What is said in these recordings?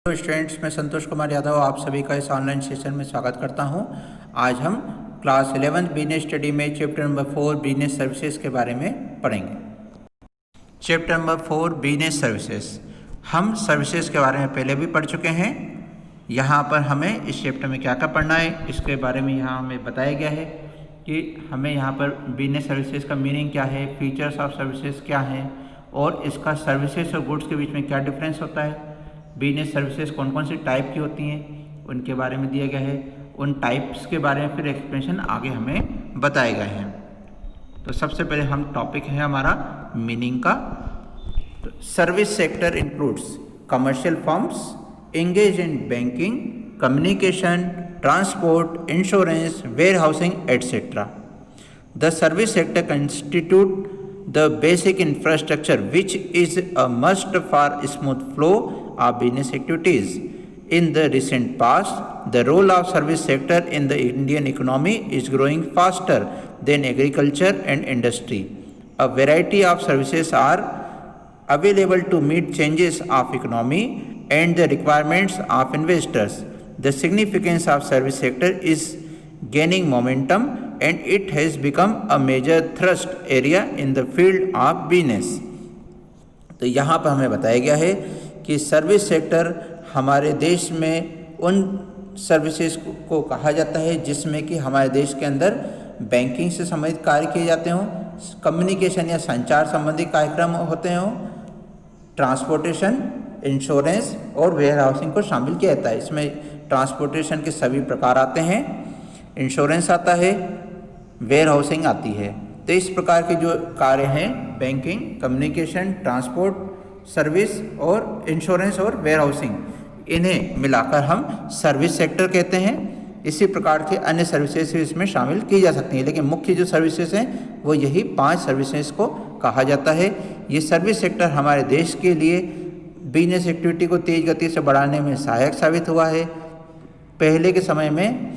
Hello students, मैं संतोष कुमार यादव आप सभी का इस ऑनलाइन सेशन में स्वागत करता हूं। आज हम क्लास 11 बिजनेस स्टडी में चैप्टर नंबर 4 बिजनेस सर्विसेज के बारे में पढ़ेंगे। Chapter number 4 business services. हम सर्विसेज के बारे में पहले भी पढ़ चुके हैं। यहाँ पर हमें इस चैप्टर में क्या क्या पढ़ना है इसके बारे में यहाँ हमें बताया गया है कि हमें यहाँ पर बिजनेस सर्विसेज का मीनिंग क्या है, फीचर्स ऑफ सर्विसेज क्या हैं और इसका सर्विसेज और गुड्स के बीच में क्या डिफरेंस होता है, बिजनेस सर्विसेज कौन कौन सी टाइप की होती हैं उनके बारे में दिया गया है। उन टाइप्स के बारे में फिर एक्सप्लेनेशन आगे हमें बताए गए हैं। तो सबसे पहले हम टॉपिक है हमारा मीनिंग का। तो service sector includes commercial firms engage in banking, communication, transport, insurance, warehousing etcetera. The service sector constitute the basic infrastructure which is a must for smooth flow of business activities. In the recent past, the role of service sector in the Indian economy is growing faster than agriculture and industry. A variety of services are available to meet changes of economy and the requirements of investors. The significance of service sector is gaining momentum and it has become a major thrust area in the field of business. तो यहाँ पर हमें बताया गया है कि service sector हमारे देश में उन सर्विसेज को कहा जाता है जिसमें कि हमारे देश के अंदर बैंकिंग से संबंधित कार्य किए जाते हों, कम्युनिकेशन या संचार संबंधी कार्यक्रम होते हों, ट्रांसपोर्टेशन, इंश्योरेंस और वेयर हाउसिंग को शामिल किया जाता है। इसमें ट्रांसपोर्टेशन के सभी प्रकार आते हैं, इंश्योरेंस आता है, वेयर हाउसिंग आती है। तो इस प्रकार के जो कार्य हैं बैंकिंग, कम्युनिकेशन, ट्रांसपोर्ट सर्विस और इंश्योरेंस और वेयर हाउसिंग, इन्हें मिलाकर हम सर्विस सेक्टर कहते हैं। इसी प्रकार के अन्य सर्विसेज भी इसमें शामिल की जा सकती हैं, लेकिन मुख्य जो सर्विसेज हैं वो यही 5 सर्विसेज को कहा जाता है। ये सर्विस सेक्टर हमारे देश के लिए बिजनेस एक्टिविटी को तेज़ गति से बढ़ाने में सहायक साबित हुआ है। पहले के समय में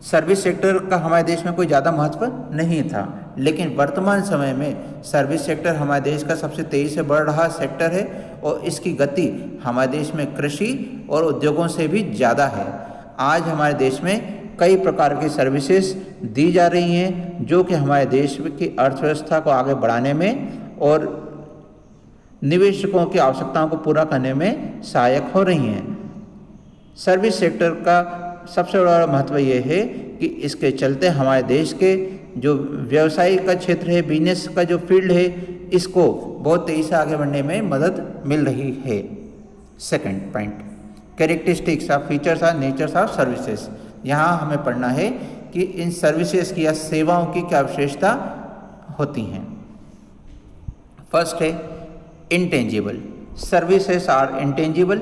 सर्विस सेक्टर का हमारे देश में कोई ज़्यादा महत्व नहीं था, लेकिन वर्तमान समय में सर्विस सेक्टर हमारे देश का सबसे तेज़ी से बढ़ रहा सेक्टर है और इसकी गति हमारे देश में कृषि और उद्योगों से भी ज़्यादा है। आज हमारे देश में कई प्रकार की सर्विसेज दी जा रही हैं जो कि हमारे देश की अर्थव्यवस्था को आगे बढ़ाने में और निवेशकों की आवश्यकताओं को पूरा करने में सहायक हो रही हैं। सर्विस सेक्टर का सबसे बड़ा महत्व ये है कि इसके चलते हमारे देश के जो व्यवसाय का क्षेत्र है, बिजनेस का जो फील्ड है, इसको बहुत तेज़ी से आगे बढ़ने में मदद मिल रही है। Second point, characteristics of features और नेचर्स ऑफ सर्विसेज। यहाँ हमें पढ़ना है कि इन सर्विसेज की या सेवाओं की क्या विशेषता होती हैं। फर्स्ट है इंटेंजिबल। Services are intangible.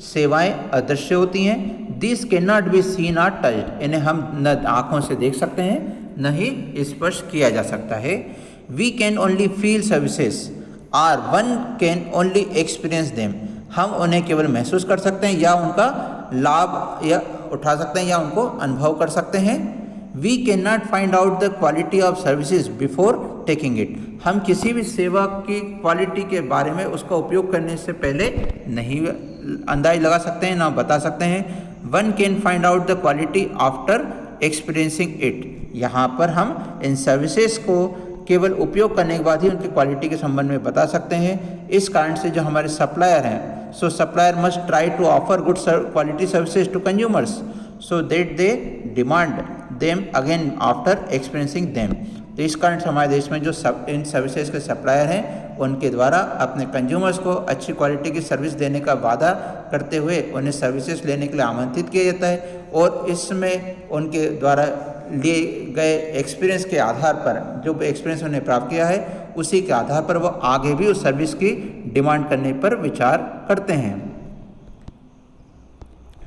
सेवाएं अदृश्य होती हैं। This can not be seen और टच्ड। इन्हें हम न आँखों से देख सकते हैं न ही स्पर्श किया जा सकता है। We can only feel services और one can only experience them. हम उन्हें केवल महसूस कर सकते हैं या उनका लाभ या उठा सकते हैं या उनको अनुभव कर सकते हैं। We can not find out the quality of services before taking it. हम किसी भी सेवा की क्वालिटी के बारे में उसका उपयोग करने से पहले नहीं अंदाज लगा सकते हैं, ना बता सकते हैं। One can find out the quality after experiencing it. यहाँ पर हम इन सर्विसेज को केवल उपयोग करने के बाद ही उनकी क्वालिटी के संबंध में बता सकते हैं। इस कारण से जो हमारे सप्लायर हैं, so supplier must try to offer good quality services to consumers so that they demand them again after experiencing them. तो इस कारण से हमारे देश में जो इन सर्विसेज के सप्लायर हैं उनके द्वारा अपने कंज्यूमर्स को अच्छी क्वालिटी की सर्विस देने का वादा करते हुए उन्हें सर्विसेज लेने के लिए आमंत्रित किया जाता है और इसमें उनके द्वारा लिए गए एक्सपीरियंस के आधार पर, जो एक्सपीरियंस उन्हें प्राप्त किया है उसी के आधार पर वो आगे भी उस सर्विस की डिमांड करने पर विचार करते हैं।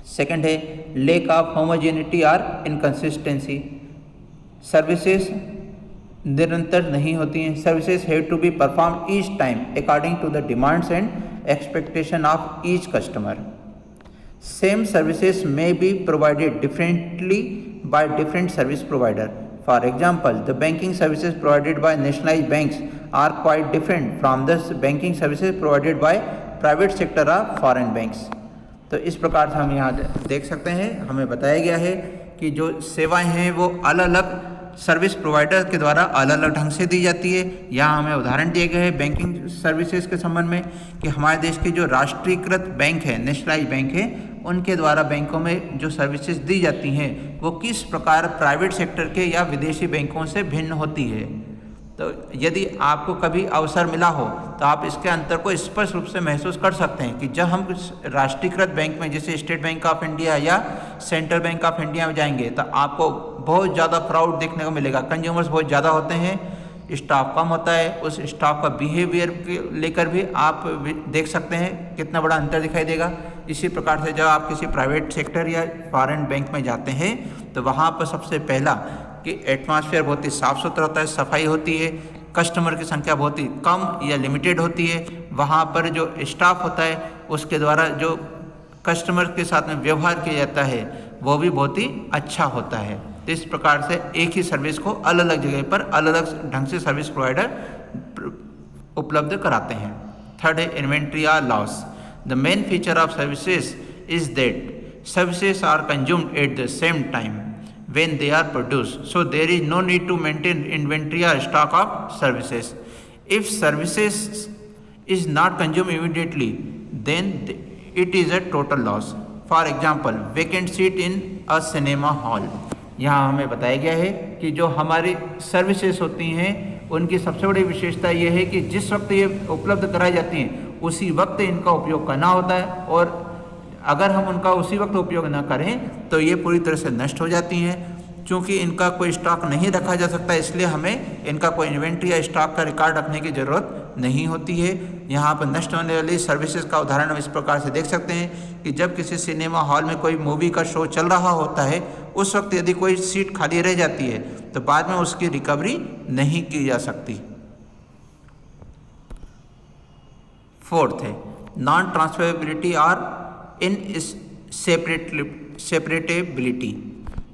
सेकंड है लेक ऑफ होमोजेनिटी और इनकंसिस्टेंसी। सर्विसेज निरंतर नहीं होती हैं। Services have to be perform each time according to the demands and expectation of each customer. Same services may be provided differently by different service provider. For example, the banking services provided by nationalized banks are quite different from the banking services provided by private sector or foreign banks. तो इस प्रकार से हम यहाँ देख सकते हैं, हमें बताया गया है कि जो सेवाएं हैं वो अलग अलग सर्विस प्रोवाइडर के द्वारा अलग अलग ढंग से दी जाती है। यहाँ हमें उदाहरण दिए गए हैं बैंकिंग सर्विसेज के संबंध में कि हमारे देश के जो राष्ट्रीयकृत बैंक है, नेशनलाइज बैंक है, उनके द्वारा बैंकों में जो सर्विसेज दी जाती हैं वो किस प्रकार प्राइवेट सेक्टर के या विदेशी बैंकों से भिन्न होती है। तो यदि आपको कभी अवसर मिला हो तो आप इसके अंतर को स्पष्ट रूप से महसूस कर सकते हैं कि जब हम राष्ट्रीयकृत बैंक में जैसे स्टेट बैंक ऑफ इंडिया या सेंट्रल बैंक ऑफ इंडिया में जाएंगे तो आपको बहुत ज़्यादा फ्रॉड देखने को मिलेगा। कंज्यूमर्स बहुत ज़्यादा होते हैं, स्टाफ कम होता है, उस स्टाफ का बिहेवियर लेकर भी आप देख सकते हैं कितना बड़ा अंतर दिखाई देगा। इसी प्रकार से जब आप किसी प्राइवेट सेक्टर या फॉरेन बैंक में जाते हैं तो वहाँ पर सबसे पहला कि एटमॉस्फेयर बहुत ही साफ़ सुथरा होता है, सफाई होती है, कस्टमर की संख्या बहुत ही कम या लिमिटेड होती है, वहाँ पर जो स्टाफ होता है उसके द्वारा जो कस्टमर के साथ में व्यवहार किया जाता है वो भी बहुत ही अच्छा होता है। तो इस प्रकार से एक ही सर्विस को अलग अलग जगह पर अलग अलग ढंग से सर्विस प्रोवाइडर उपलब्ध कराते हैं। थर्ड है inventory are loss. The main feature of services is that services are consumed at the same time when they are produced, so there is no need to maintain inventory or stock of services. If services is not consumed immediately, then it is a total loss. For example, vacant seat in a cinema hall. यहाँ हमें बताया गया है कि जो हमारी services होती हैं उनकी सबसे बड़ी विशेषता ये है कि जिस वक्त ये उपलब्ध कराई जाती हैं उसी वक्त इनका उपयोग करना होता है, और अगर हम उनका उसी वक्त उपयोग न करें तो ये पूरी तरह से नष्ट हो जाती हैं। चूँकि इनका कोई स्टॉक नहीं रखा जा सकता इसलिए हमें इनका कोई इन्वेंट्री या स्टॉक का रिकॉर्ड रखने की ज़रूरत नहीं होती है। यहाँ पर नष्ट होने वाली सर्विसेज का उदाहरण हम इस प्रकार से देख सकते हैं कि जब किसी सिनेमा हॉल में कोई मूवी का शो चल रहा होता है उस वक्त यदि कोई सीट खाली रह जाती है तो बाद में उसकी रिकवरी नहीं की जा सकती। फोर्थ है नॉन ट्रांसफरेबिलिटी और inseparability.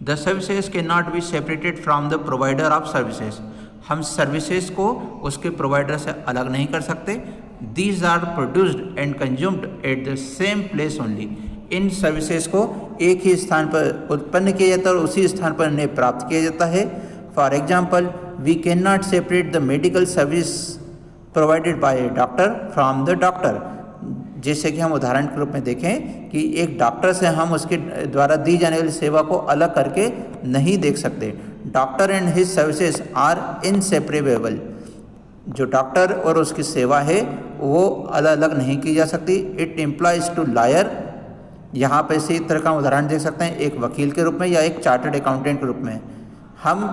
The services can not be separated from the provider of services. हम सर्विसेज को उसके प्रोवाइडर से अलग नहीं कर सकते। These are produced and consumed at the same place only. इन सर्विसेज को एक ही स्थान पर उत्पन्न किया जाता है और उसी स्थान पर इन्हें प्राप्त किया जाता है। For example, we can not separate the medical service provided by a doctor from the doctor. जैसे कि हम उदाहरण के रूप में देखें कि एक डॉक्टर से हम उसके द्वारा दी जाने वाली सेवा को अलग करके नहीं देख सकते। Doctor and his services are inseparable. जो डॉक्टर और उसकी सेवा है वो अलग अलग नहीं की जा सकती। It implies to liar. यहाँ पर इसी तरह का उदाहरण देख सकते हैं, एक वकील के रूप में या एक चार्टर्ड अकाउंटेंट के रूप में। हम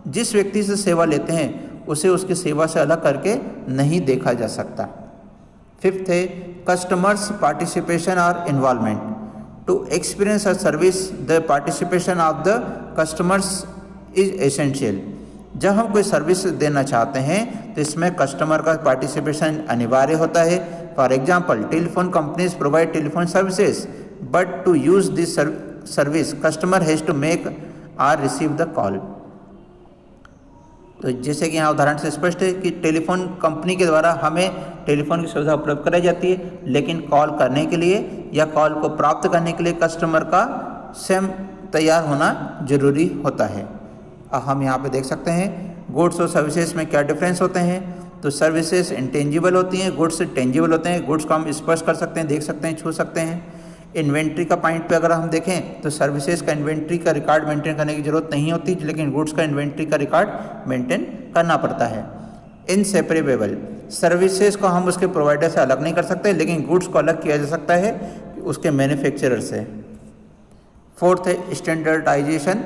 जिस व्यक्ति से सेवा लेते हैं उसे उसकी सेवा से अलग करके नहीं देखा जा सकता। फिफ्थ है कस्टमर्स पार्टिसिपेशन और involvement. To experience a service the participation of the customers is essential. जब हम कोई सर्विस देना चाहते हैं तो इसमें कस्टमर का पार्टिसिपेशन अनिवार्य होता है। For example, telephone companies provide telephone services but to use this service customer has to make और रिसीव द कॉल। तो जैसे कि यहाँ उदाहरण से स्पष्ट है कि टेलीफोन कंपनी के द्वारा हमें टेलीफोन की सुविधा उपलब्ध कराई जाती है, लेकिन कॉल करने के लिए या कॉल को प्राप्त करने के लिए कस्टमर का स्वयं तैयार होना जरूरी होता है। अब हम यहाँ पे देख सकते हैं गुड्स और सर्विसेज में क्या डिफरेंस होते हैं। तो सर्विसेज इंटेंजिबल होती हैं, गुड्स टेंजिबल होते हैं। गुड्स को हम स्पर्श कर सकते हैं, देख सकते हैं, छू सकते हैं। इन्वेंट्री का पॉइंट पे अगर हम देखें तो सर्विसेज का इन्वेंट्री का रिकॉर्ड मेंटेन करने की ज़रूरत नहीं होती, लेकिन गुड्स का इन्वेंट्री का रिकॉर्ड मेंटेन करना पड़ता है। इनसेपरेबल, सर्विसेज को हम उसके प्रोवाइडर से अलग नहीं कर सकते, लेकिन गुड्स को अलग किया जा सकता है उसके मैन्युफैक्चरर से। फोर्थ है स्टैंडर्डाइजेशन।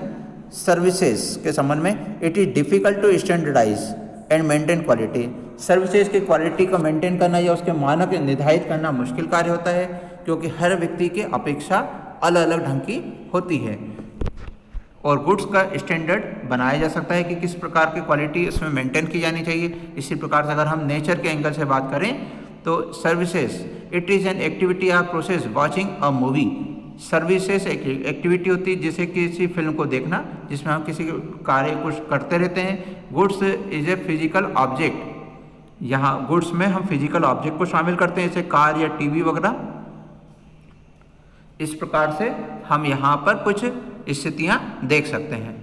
सर्विसेज के संबंध में it is difficult to standardise and maintain quality. Services की क्वालिटी को मेंटेन करना या उसके मानक निर्धारित करना मुश्किल कार्य होता है, क्योंकि हर व्यक्ति की अपेक्षा अलग अलग ढंग की होती है। और गुड्स का स्टैंडर्ड बनाया जा सकता है कि किस प्रकार की क्वालिटी उसमें मेंटेन की जानी चाहिए। इसी प्रकार से अगर हम नेचर के एंगल से बात करें तो services it is an activity और process watching a movie. Services एक एक्टिविटी होती है जैसे किसी फिल्म को देखना, जिसमें हम किसी कार्य कुछ करते रहते हैं। Goods is a physical object. यहाँ गुड्स में हम फिजिकल ऑब्जेक्ट को शामिल करते हैं, जैसे कार या टीवी वगैरह। इस प्रकार से हम यहाँ पर कुछ स्थितियाँ देख सकते हैं।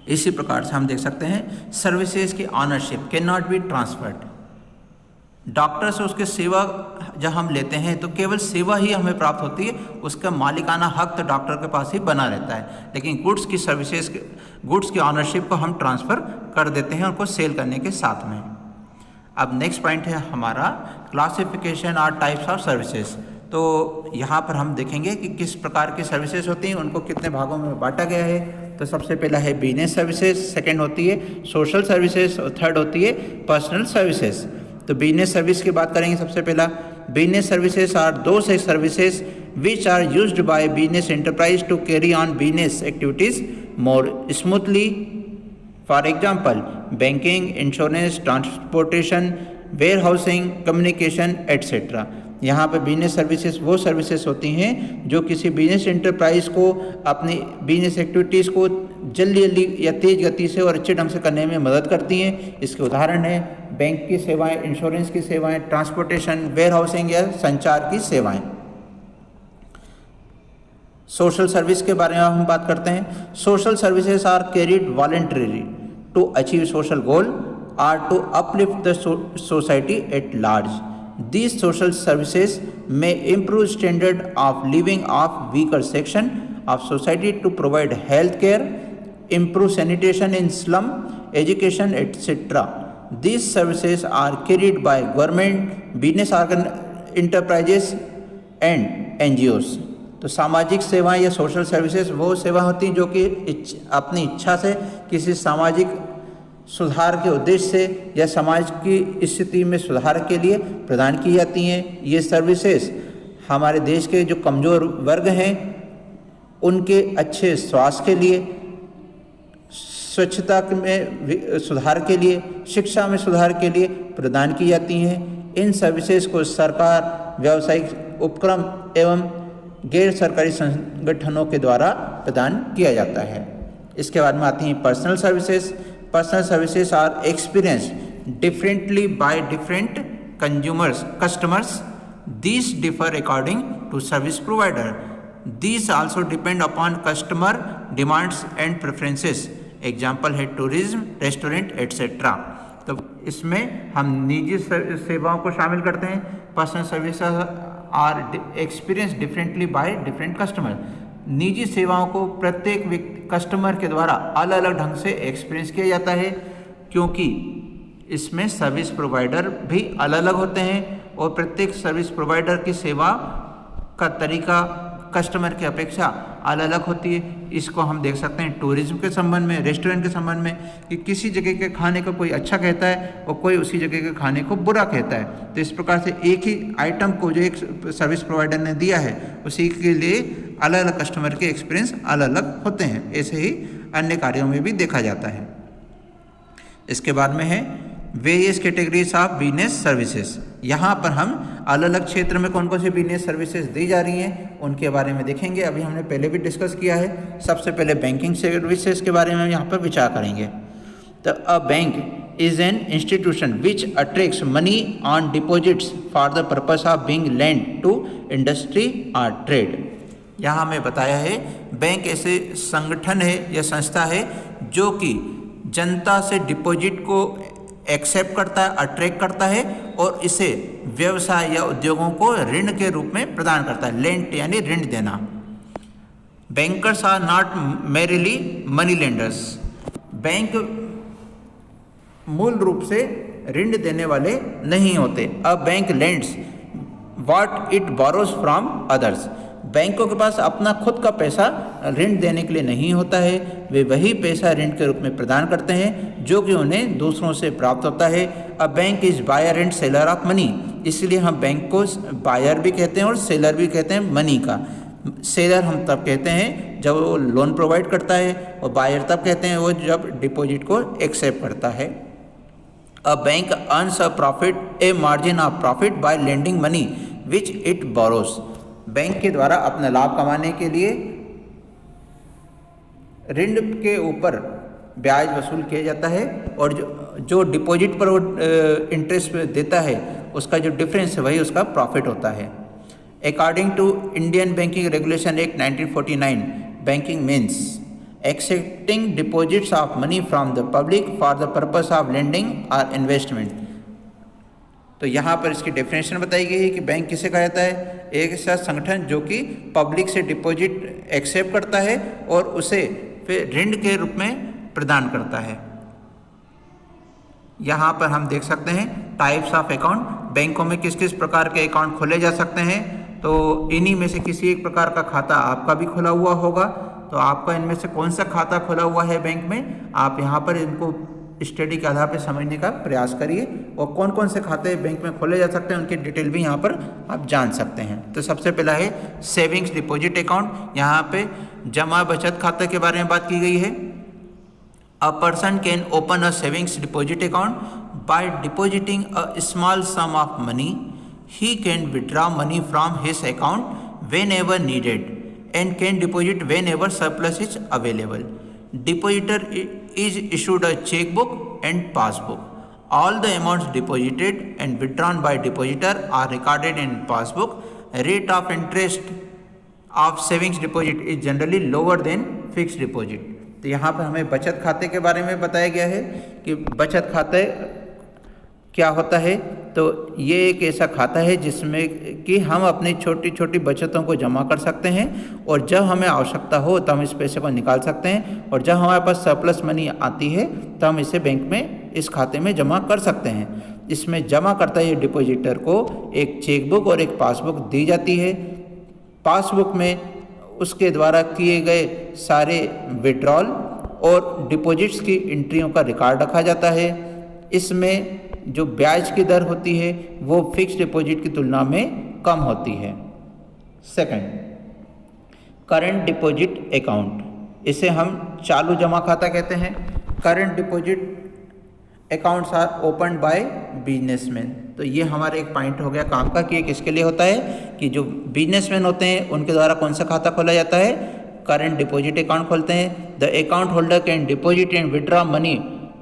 इसी प्रकार से हम देख सकते हैं सर्विसेज की ownership can not be transferred. Doctor से उसके सेवा जब हम लेते हैं तो केवल सेवा ही हमें प्राप्त होती है, उसका मालिकाना हक तो डॉक्टर के पास ही बना रहता है, लेकिन गुड्स की ऑनरशिप को हम ट्रांसफ़र कर देते हैं उनको सेल करने के साथ में। अब नेक्स्ट पॉइंट है हमारा क्लासिफिकेशन और टाइप्स ऑफ सर्विसेज। तो यहाँ पर हम देखेंगे कि किस प्रकार की सर्विसेज होती हैं, उनको कितने भागों में बांटा गया है। तो सबसे पहला है बिजनेस सर्विसेज, सेकंड होती है सोशल सर्विसेज और थर्ड होती है पर्सनल सर्विसेज। तो बिजनेस सर्विस की बात करेंगे। सबसे पहला business services are those services which are used by business enterprise to carry on business activities more smoothly. For example banking, insurance, transportation, warehousing, communication etcetera. यहाँ पर business services वो services होती हैं जो किसी बिजनेस एंटरप्राइज को अपनी business activities को जल्दी या तेज़ गति से और अच्छे ढंग से करने में मदद करती हैं। इसके उदाहरण है बैंक की सेवाएं, इंश्योरेंस की सेवाएं, ट्रांसपोर्टेशन, वेयर हाउसिंग या संचार की सेवाएं। सोशल सर्विस के बारे में हम बात करते हैं। Social services are carried voluntarily to achieve social goal are to uplift the society at large. These social services may improve standard of living of weaker section of society to provide health care, improve sanitation in slum, education, etc. These services are carried by government, business enterprises and NGOs. तो सामाजिक सेवाएं या social services वो सेवा होती हैं जो कि अपनी इच्छा से किसी सामाजिक सुधार के उद्देश्य से या समाज की स्थिति में सुधार के लिए प्रदान की जाती हैं। ये सर्विसेज हमारे देश के जो कमज़ोर वर्ग हैं उनके अच्छे स्वास्थ्य के लिए, स्वच्छता में सुधार के लिए, शिक्षा में सुधार के लिए प्रदान की जाती हैं। इन सर्विसेज को सरकार, व्यावसायिक उपक्रम एवं गैर सरकारी संगठनों के द्वारा प्रदान किया जाता है। इसके बाद में आती हैं personal services. Personal services are experienced differently by different customers. These differ according to service provider. These also depend upon customer demands and preferences. Example है tourism, restaurant, etc. तो इसमें हम निजी सेवाओं को शामिल करते हैं। Personal services are experienced differently by different customers. निजी सेवाओं को प्रत्येक कस्टमर के द्वारा अलग अलग ढंग से एक्सपीरियंस किया जाता है, क्योंकि इसमें सर्विस प्रोवाइडर भी अलग अलग होते हैं और प्रत्येक सर्विस प्रोवाइडर की सेवा का तरीका कस्टमर की अपेक्षा अलग अलग होती है। इसको हम देख सकते हैं टूरिज्म के संबंध में, रेस्टोरेंट के संबंध में, कि किसी जगह के खाने को कोई अच्छा कहता है और कोई उसी जगह के खाने को बुरा कहता है। तो इस प्रकार से एक ही आइटम को जो एक सर्विस प्रोवाइडर ने दिया है उसी के लिए अलग अलग कस्टमर के एक्सपीरियंस अलग अलग होते हैं। ऐसे ही अन्य कार्यों में भी देखा जाता है। इसके बाद में है various categories of business services. यहाँ पर हम अलग अलग क्षेत्र में कौन कौन सी बिजनेस सर्विसेज दी जा रही हैं उनके बारे में देखेंगे। अभी हमने पहले भी डिस्कस किया है। सबसे पहले बैंकिंग सर्विसेज के बारे में यहाँ पर विचार करेंगे। तो a bank is an institution which attracts money on deposits for the purpose of being lend to industry और ट्रेड। यहाँ हमें बताया है बैंक ऐसे संगठन है या संस्था है जो कि जनता से डिपॉजिट को एक्सेप्ट करता है, अट्रैक्ट करता है और इसे व्यवसाय या उद्योगों को ऋण के रूप में प्रदान करता है। लेंट यानी ऋण देना। Bankers are not merely money lenders. Bank मूल रूप से ऋण देने वाले नहीं होते। A bank lends what it borrows from others. बैंकों के पास अपना खुद का पैसा ऋण देने के लिए नहीं होता है, वे वही पैसा ऋण के रूप में प्रदान करते हैं जो कि उन्हें दूसरों से प्राप्त होता है। A bank is buyer and seller of money. इसलिए हम बैंक को बायर भी कहते हैं और सेलर भी कहते हैं मनी का। सेलर हम तब कहते हैं जब वो लोन प्रोवाइड करता है और बायर तब कहते हैं वो जब डिपॉजिट को एक्सेप्ट करता है। A bank earns a profit a margin of profit by lending money which it borrows. Bank के द्वारा अपना लाभ कमाने के लिए ऋण के ऊपर ब्याज वसूल किया जाता है और जो डिपॉजिट पर वो इंटरेस्ट देता है उसका जो डिफरेंस है वही उसका प्रॉफिट होता है। According to Indian Banking Regulation Act 1949, banking means accepting deposits of money from the public for the purpose of lending or investment. तो यहाँ पर इसकी डेफिनेशन बताई गई है कि बैंक किसे कहा जाता है? एक ऐसा संगठन जो कि पब्लिक से डिपॉजिट एक्सेप्ट करता है और उसे फिर ऋण के रूप में प्रदान करता है। यहाँ पर हम देख सकते हैं टाइप्स ऑफ अकाउंट, बैंकों में किस किस प्रकार के अकाउंट खोले जा सकते हैं। तो इन्हीं में से किसी एक प्रकार का खाता आपका भी खुला हुआ होगा। तो आपका इनमें से कौन सा खाता खुला हुआ है बैंक में, आप यहाँ पर इनको स्टडी के आधार पर समझने का प्रयास करिए और कौन कौन से खाते बैंक में खोले जा सकते हैं उनकी डिटेल भी यहाँ पर आप जान सकते हैं। तो सबसे पहला है सेविंग्स डिपॉजिट अकाउंट। यहाँ पे जमा बचत खाते के बारे में बात की गई है। A person can open a savings deposit account by depositing a small sum of money. He can withdraw money from his account whenever needed and can deposit whenever surplus is available. Depositor is issued a checkbook and passbook. All the amounts deposited and withdrawn by depositor are recorded in passbook. Rate of interest of savings deposit is generally lower than fixed deposit. तो यहाँ पर हमें बचत खाते के बारे में बताया गया है कि बचत खाते क्या होता है। तो ये एक ऐसा खाता है जिसमें कि हम अपनी छोटी छोटी बचतों को जमा कर सकते हैं और जब हमें आवश्यकता हो तो हम इस पैसे को निकाल सकते हैं और जब हमारे पास सरप्लस मनी आती है तो हम इसे बैंक में इस खाते में जमा कर सकते हैं। इसमें जमा करता है डिपॉजिटर को एक चेकबुक और एक पासबुक दी जाती है। पासबुक में उसके द्वारा किए गए सारे विड्रॉल और डिपॉजिट्स की एंट्रियों का रिकॉर्ड रखा जाता है। इसमें जो ब्याज की दर होती है वो फिक्स्ड डिपॉजिट की तुलना में कम होती है। सेकंड, करंट डिपॉजिट अकाउंट, इसे हम चालू जमा खाता कहते हैं। Current deposit accounts are open by businessman. तो ये हमारा एक पॉइंट हो गया काम का कि ये किसके लिए होता है कि जो बिजनेसमैन होते हैं उनके द्वारा कौन सा खाता खोला जाता है, करंट डिपॉजिट अकाउंट खोलते हैं। The account holder can deposit and withdraw money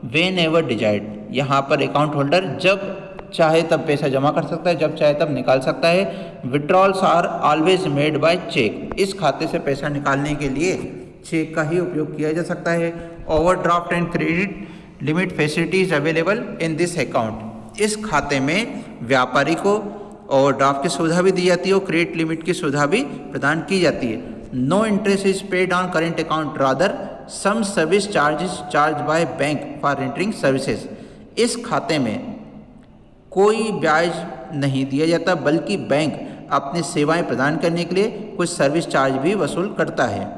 when ever desired. यहाँ पर अकाउंट होल्डर जब चाहे तब पैसा जमा कर सकता है, जब चाहे तब निकाल सकता है। Withdrawals are always made by cheque. इस खाते से पैसा निकालने के लिए चेक का ही उपयोग किया जा सकता है। Overdraft and credit limit facilities available in this account. इस खाते में व्यापारी को ओवरड्राफ्ट की सुविधा भी दी जाती है और क्रेडिट लिमिट की सुविधा भी प्रदान की जाती है। No interest is paid on current account, rather some service charges charge by bank for entering services. इस खाते में कोई ब्याज नहीं दिया जाता बल्कि बैंक अपनी सेवाएं प्रदान करने के लिए कुछ सर्विस चार्ज भी वसूल करता है।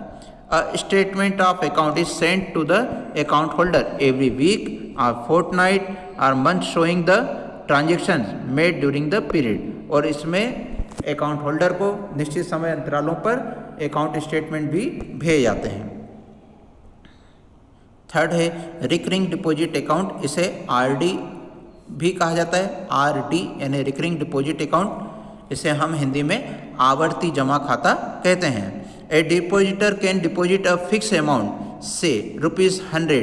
A statement of account is sent to the account holder every week or fortnight or month showing the transactions made during the period। और इसमें अकाउंट होल्डर को निश्चित समय अंतरालों पर अकाउंट स्टेटमेंट भी भेजे जाते हैं। थर्ड है रिकरिंग डिपॉजिट अकाउंट, इसे आरडी भी कहा जाता है। आरडी यानी रिकरिंग डिपॉजिट अकाउंट, इसे हम हिंदी में आवर्ती जमा खाता कहते हैं। A depositor can deposit a fixed amount, say ₹100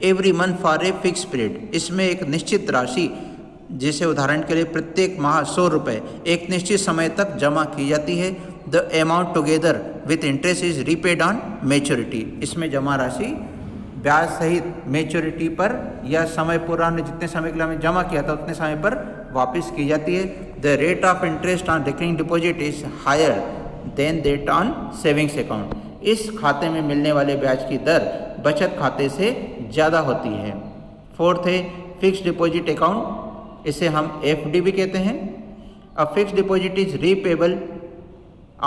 every month for a fixed period। इसमें एक निश्चित राशि, जैसे उदाहरण के लिए प्रत्येक माह 100 रुपये एक निश्चित समय तक जमा की जाती है। The amount together with interest is repaid on maturity. इसमें जमा राशि ब्याज सहित मैच्योरिटी पर या समय पूरा होने जितने समय के लिए हमें जमा किया था उतने समय पर वापस की जाती है। The rate of interest on recurring deposit is higher than that on savings account. इस खाते में मिलने वाले ब्याज की दर बचत खाते से ज़्यादा होती है। फोर्थ है फिक्स्ड डिपॉजिट अकाउंट, इसे हम एफडी भी कहते हैं। A fixed deposit is repayable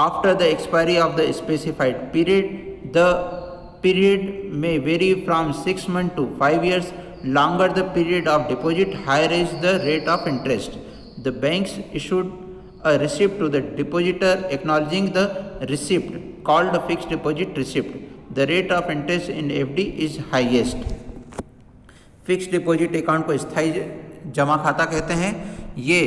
after the expiry of the specified period. The period में vary from 6 months to 5 years। Longer the period of deposit higher is the rate of interest. The banks issued a receipt to the depositor acknowledging the receipt called a fixed deposit receipt. The rate of interest in FD is highest। Fixed deposit account को स्थायी जमा खाता कहते हैं। ये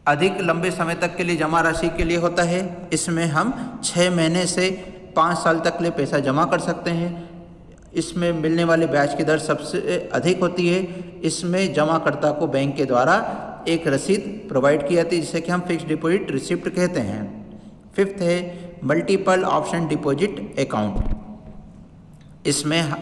अधिक लंबे समय तक के लिए जमा राशि के लिए होता है। इसमें हम 6 महीने से 5 साल तक के लिए पैसा जमा कर सकते हैं। इसमें मिलने वाले ब्याज की दर सबसे अधिक होती है। इसमें जमाकर्ता को बैंक के द्वारा एक रसीद प्रोवाइड की जाती है जिसे कि हम फिक्स्ड डिपॉजिट रिसिप्ट कहते हैं। फिफ्थ है मल्टीपल ऑप्शन डिपॉजिट अकाउंट। इसमें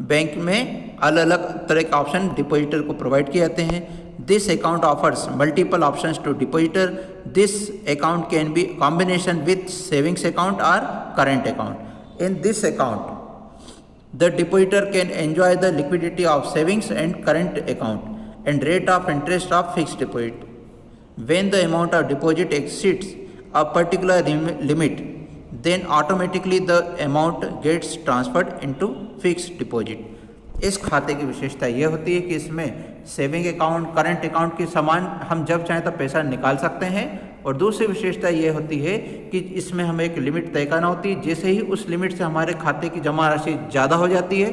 बैंक में अलग अलग तरह के ऑप्शन डिपॉजिटर को प्रोवाइड किए जाते हैं। This account offers multiple options to depositor. This account can be combination with savings account और current account. In this account the depositor can enjoy the liquidity of savings and current account and rate of interest of fixed deposit. When the amount of deposit exceeds a particular limit, then automatically the amount gets transferred into fixed deposit. इस खाते की विशेषता यह होती है कि इसमें saving account, current account के समान हम जब चाहें तब पैसा निकाल सकते हैं। और दूसरी विशेषता यह होती है कि इसमें हमें एक लिमिट तय करना होती है। जैसे ही उस लिमिट से हमारे खाते की जमा राशि ज़्यादा हो जाती है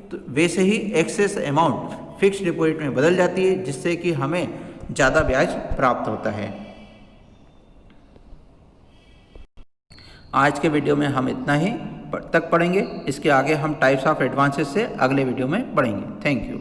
तो वैसे ही एक्सेस अमाउंट फिक्स्ड डिपॉजिट में बदल जाती है, जिससे कि हमें ज़्यादा ब्याज प्राप्त होता है। आज के वीडियो में हम इतना ही तक पढ़ेंगे। इसके आगे हम टाइप्स ऑफ एडवांसेस से अगले वीडियो में पढ़ेंगे। Thank you.